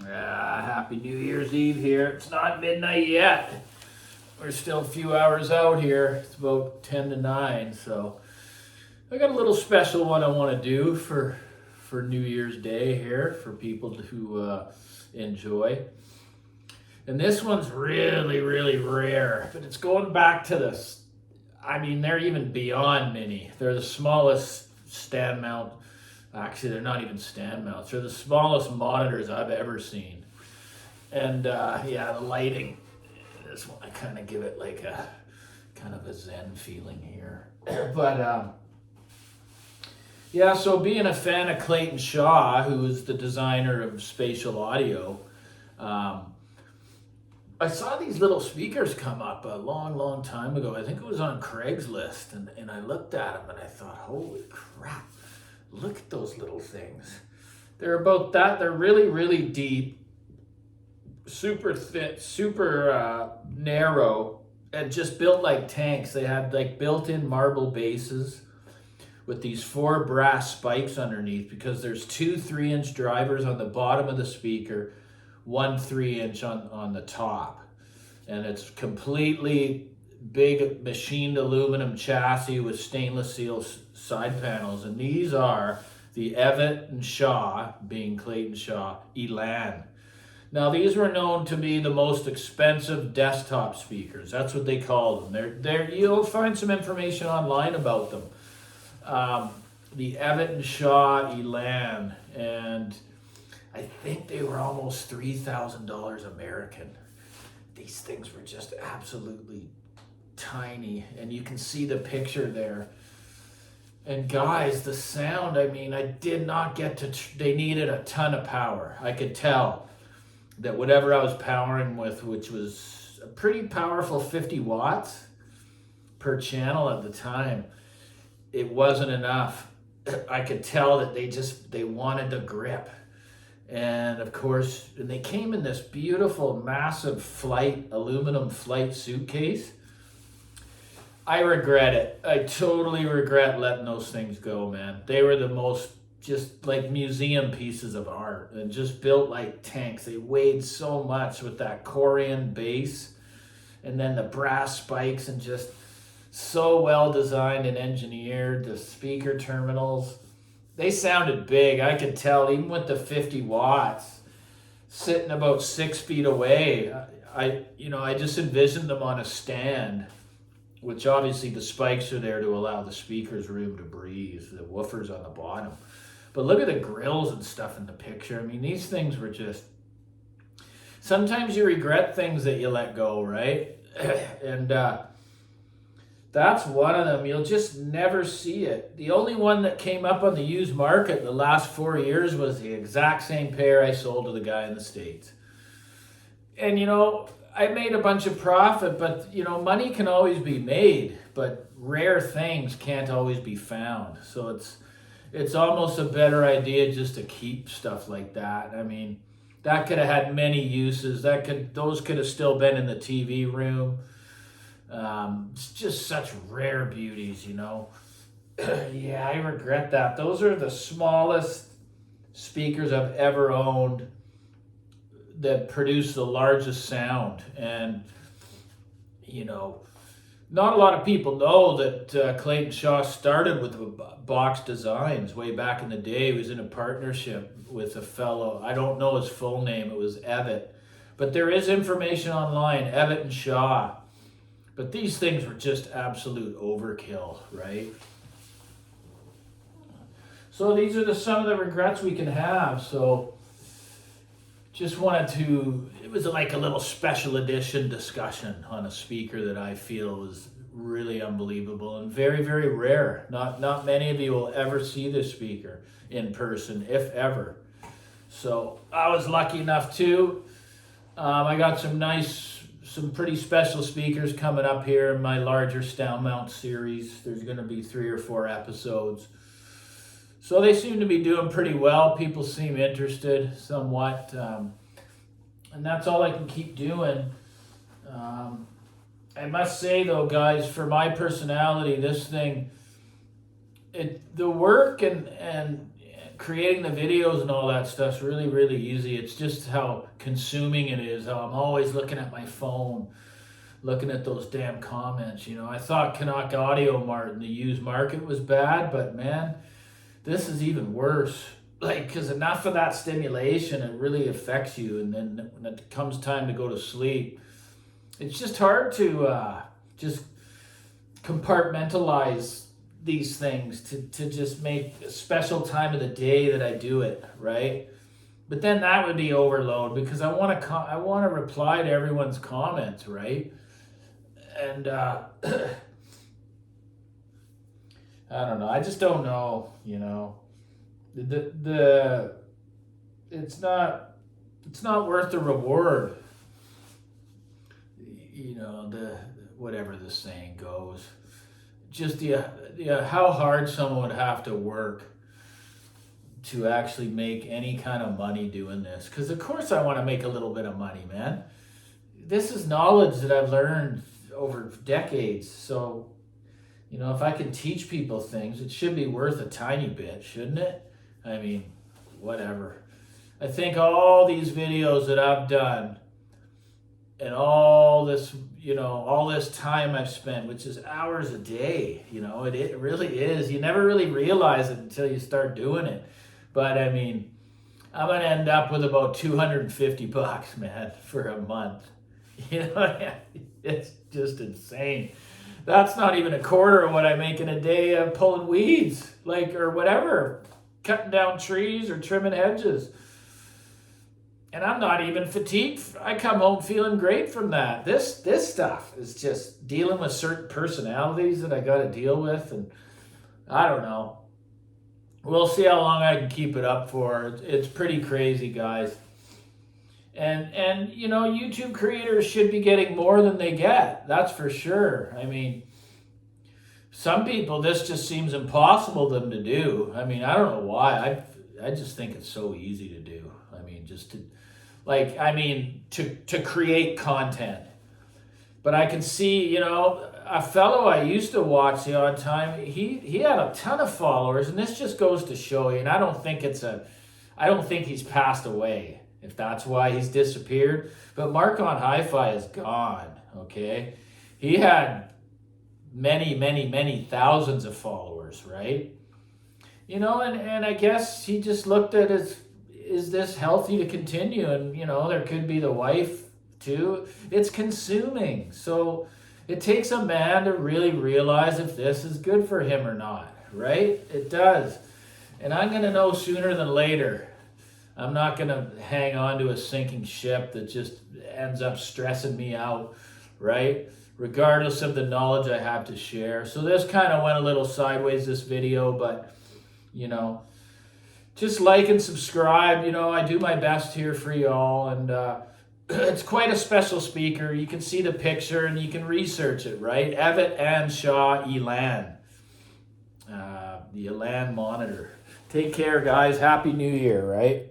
Happy New Year's Eve here. It's not midnight yet. We're still a few hours out here. It's about 10 to 9, so I got a little special one I want to do for New Year's Day here for people who enjoy. And this one's really, really rare, but it's going back to this. I mean, they're even beyond mini. They're the smallest stand mount. Actually, they're not even stand mounts. They're the smallest monitors I've ever seen. And the lighting, this one, I kind of give it like a kind of a Zen feeling here. But so being a fan of Clayton Shaw, who is the designer of spatial audio, I saw these little speakers come up a long, long time ago. I think it was on Craigslist, and I looked at them and I thought, holy crap. Look at those little things. They're about that. They're really, really deep, super thick, super narrow, and just built like tanks. They had like built-in marble bases with these 4 brass spikes underneath because there's 2 3-inch drivers on the bottom of the speaker, 1 3-inch on the top. And it's completely big machined aluminum chassis with stainless steel side panels, and these are the Evett and Shaw, being Clayton Shaw, Elan. Now these were known to be the most expensive desktop speakers. That's what they called them. You'll find some information online about them. The Evett and Shaw Elan, and I think they were almost $3,000 American. These things were just absolutely tiny, and you can see the picture there. And guys, the sound, I mean, I did not get to, they needed a ton of power. I could tell that whatever I was powering with, which was a pretty powerful 50 watts per channel at the time, it wasn't enough. I could tell that they wanted the grip. And of course, and they came in this beautiful, massive aluminum flight suitcase. I regret it. I totally regret letting those things go, man. They were the most just like museum pieces of art and just built like tanks. They weighed so much with that Corian base and then the brass spikes, and just so well designed and engineered. The speaker terminals, they sounded big. I could tell even with the 50 watts sitting about 6 feet away. I just envisioned them on a stand, which obviously the spikes are there to allow the speakers room to breathe, the woofers on the bottom. But look at the grills and stuff in the picture. I mean, these things were just, sometimes you regret things that you let go, right? And that's one of them. You'll just never see it. The only one that came up on the used market the last 4 years was the exact same pair I sold to the guy in the States. And I made a bunch of profit, but money can always be made, but rare things can't always be found. So it's almost a better idea just to keep stuff like that. I mean, that could have had many uses. Those could have still been in the TV room. It's just such rare beauties, Yeah, I regret that. Those are the smallest speakers I've ever owned that produce the largest sound. And not a lot of people know that Clayton Shaw started with box designs way back in the day. He was in a partnership with a fellow, I don't know his full name, it was Evett, but there is information online, Evett and Shaw. But these things were just absolute overkill, right? So these are some of the regrets we can have. So just wanted to, it was like a little special edition discussion on a speaker that I feel was really unbelievable and very, very rare. Not many of you will ever see this speaker in person, if ever. So I was lucky enough too. I got some pretty special speakers coming up here in my larger Style Mount series. There's going to be 3 or 4 episodes. So they seem to be doing pretty well. People seem interested somewhat. And that's all I can keep doing. I must say though, guys, for my personality, this thing, the work and creating the videos and all that stuff's really, really easy. It's just how consuming it is. How I'm always looking at my phone, looking at those damn comments. You know, I thought Canuck Audio Mart in the used market was bad, but man, this is even worse. Like, because enough of that stimulation, it really affects you. And then when it comes time to go to sleep, it's just hard to just compartmentalize these things to just make a special time of the day that I do it, right? But then that would be overload because I want to reply to everyone's comments, right? And I don't know. I just don't know, you know. It's not worth the reward. You know, the whatever the saying goes. Just how hard someone would have to work to actually make any kind of money doing this. Because of course I want to make a little bit of money, man. This is knowledge that I've learned over decades. So, you know, if I can teach people things, it should be worth a tiny bit, shouldn't it? I mean, whatever. I think all these videos that I've done and all this, you know, all this time I've spent, which is hours a day, you know, it really is. You never really realize it until you start doing it. But I mean, I'm going to end up with about $250, man, for a month. You know, it's just insane. That's not even a quarter of what I make in a day of pulling weeds, like, or whatever, cutting down trees or trimming hedges. And I'm not even fatigued. I come home feeling great from that. This stuff is just dealing with certain personalities that I got to deal with. And I don't know. We'll see how long I can keep it up for. It's pretty crazy, guys. And you know, YouTube creators should be getting more than they get. That's for sure. I mean, some people, this just seems impossible for them to do. I mean, I don't know why. I just think it's so easy to do. I mean, just to... Like, I mean, to create content. But I can see, you know, a fellow I used to watch the odd time, he had a ton of followers, and this just goes to show you, and I don't think he's passed away, if that's why he's disappeared. But Mark on Hi-Fi is gone, okay? He had many, many, many thousands of followers, right? You know, and I guess he just looked at is this healthy to continue? And, you know, there could be the wife too. It's consuming. So it takes a man to really realize if this is good for him or not, right? It does. And I'm going to know sooner than later. I'm not going to hang on to a sinking ship that just ends up stressing me out, right? Regardless of the knowledge I have to share. So this kind of went a little sideways, this video, but, you know, just like and subscribe. You know, I do my best here for y'all, and it's quite a special speaker. You can see the picture and you can research it, right? Evett and Shaw Elan, the Elan monitor. Take care, guys. Happy New Year, right?